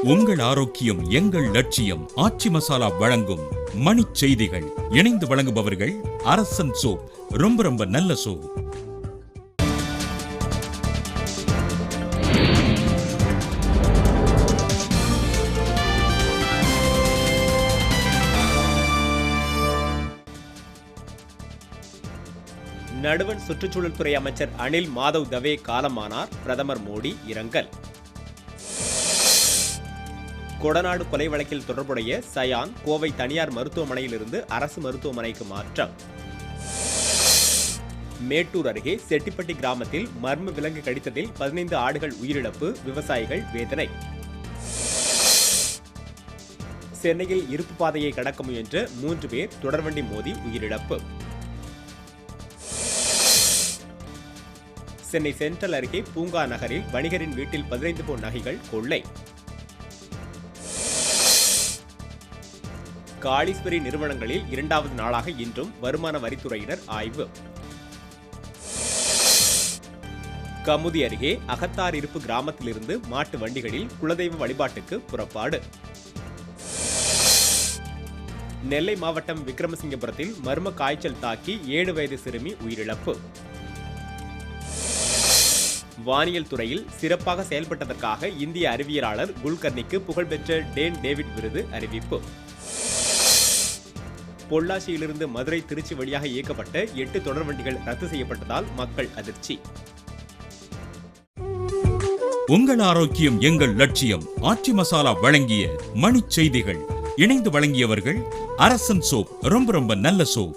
உங்கள் ஆரோக்கியம் எங்கள் லட்சியம். ஆச்சி மசாலா வழங்கும் மணிச் செய்திகள். இணைந்து வழங்குபவர்கள் அரசன் சோப். ரொம்ப நல்ல சோப். நடுவண் சுற்றுச்சூழல் துறை அமைச்சர் அனில் மாதவ் தவே காலமானார். பிரதமர் மோடி இரங்கல். கொடநாடு கொலை வழக்கில் தொடர்புடைய சயான் கோவை தனியார் மருத்துவமனையிலிருந்து அரசு மருத்துவமனைக்கு மாற்றம். மேட்டூர் அருகே செட்டிப்பட்டி கிராமத்தில் மர்ம விலங்கு கடித்ததில் 15 ஆடுகள் உயிரிழப்பு. விவசாயிகள் வேதனை. சென்னையில் இருப்பு பாதையை கடக்க முயன்ற 3 பேர் தொடர்வண்டி மோதி உயிரிழப்பு. சென்னை சென்ட்ரல் அருகே பூங்கா நகரில் வணிகரின் வீட்டில் 15 பவுன் நகைகள் கொள்ளை. காளீஸ்வரி நிறுவனங்களில் 2வது நாளாக இன்றும் வருமான வரித்துறையினர் ஆய்வு. கமுதி அருகே அகத்தார் இருப்பு கிராமத்திலிருந்து மாட்டு வண்டிகளில் குலதெய்வ வழிபாட்டுக்கு புறப்பாடு. நெல்லை மாவட்டம் விக்கிரமசிங்கபுரத்தில் மர்ம காய்ச்சல் தாக்கி 7 வயது சிறுமி உயிரிழப்பு. வானியல் துறையில் சிறப்பாக செயல்பட்டதற்காக இந்திய அறிவியலாளர் குல்கர்னிக்கு புகழ்பெற்ற டேன் டேவிட் விருது அறிவிப்பு. பொள்ளாச்சியிலிருந்து மதுரை திருச்சி வழியாக இயக்கப்பட்ட 8 தொடர்வண்டிகள் ரத்து செய்யப்பட்டதால் மக்கள் அதிர்ச்சி. உங்கள் ஆரோக்கியம் எங்கள் லட்சியம். ஆச்சி மசாலா வழங்கிய மணிச் செய்திகள். இணைந்து வழங்கியவர்கள் அரசன் சோப். ரொம்ப நல்ல சோப்.